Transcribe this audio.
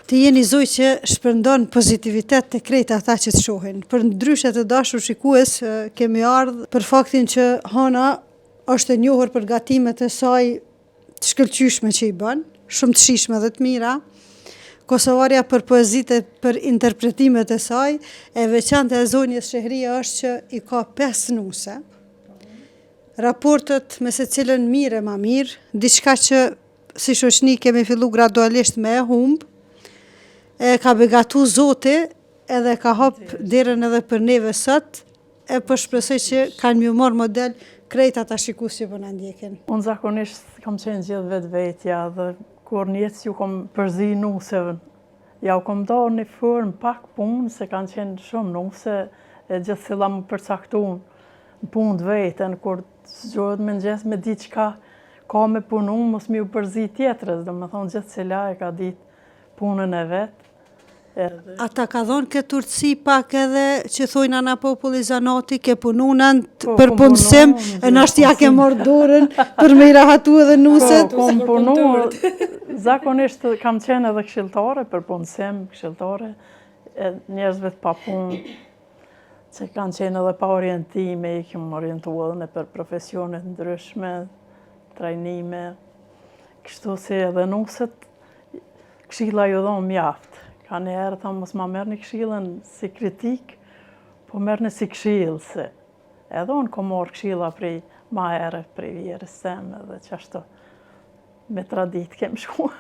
Ti jeni zoj që shpërndon pozitivitet të krejt ata që të shohin. Për ndryshe të dashur shikues, kemi ardhur për faktin që Hana është e njohur për gatimet e saj të shkëlqyshme që i bën, shumë të shijshme dhe të mira. Kosovarja për poezitë, për interpretimet e saj, e veçantë e zonjës Shehria është që i ka 5 nuse. Raportet me secilën mirë e ma mirë, diçka që si shoqni kemi fillu gradualisht me e humb, e ka begatu Zoti edhe ka hap derën edhe për neve sot, e po shpresoj që kanë më marrë model krejt ata shikues që po na ndjekin. Unë zakonisht kam qenë gjithë vetvetja dhe kur njëtë ju kom përzi nuseve. Ja u kom do një formë pak punë, se kanë qenë shumë nuse, e gjithë cila më përcaktun në punë të vetën, kur zgjohet me nxes me diçka ka me punu, mos mi u përzi tjetrës, dhe më thonë gjithë cila e ka ditë punën e vetë. Ata ka dhonë këtë urtësi pak edhe që thojnë ana populli zanati, ke pununën për punësim, e nashtë ja ke morë dorën për me i rahatu edhe nuset. Kom punu, zakonisht kam qenë edhe këshilltare për punësim, këshilltare njerëzve të pa punë, që kanë qenë edhe pa orientime, i kemë orientu edhe në për profesionet ndryshme, trajnime, kështu si edhe nuset, këshilla ju dhonë mjaftë. Ka një herë thamë, mos ma merë një këshillën si kritik, po merë një si këshillë, se edhe unë kom morë këshilla prej ma ere, prej vjerës temë, dhe që ashtu me tradit kem shku.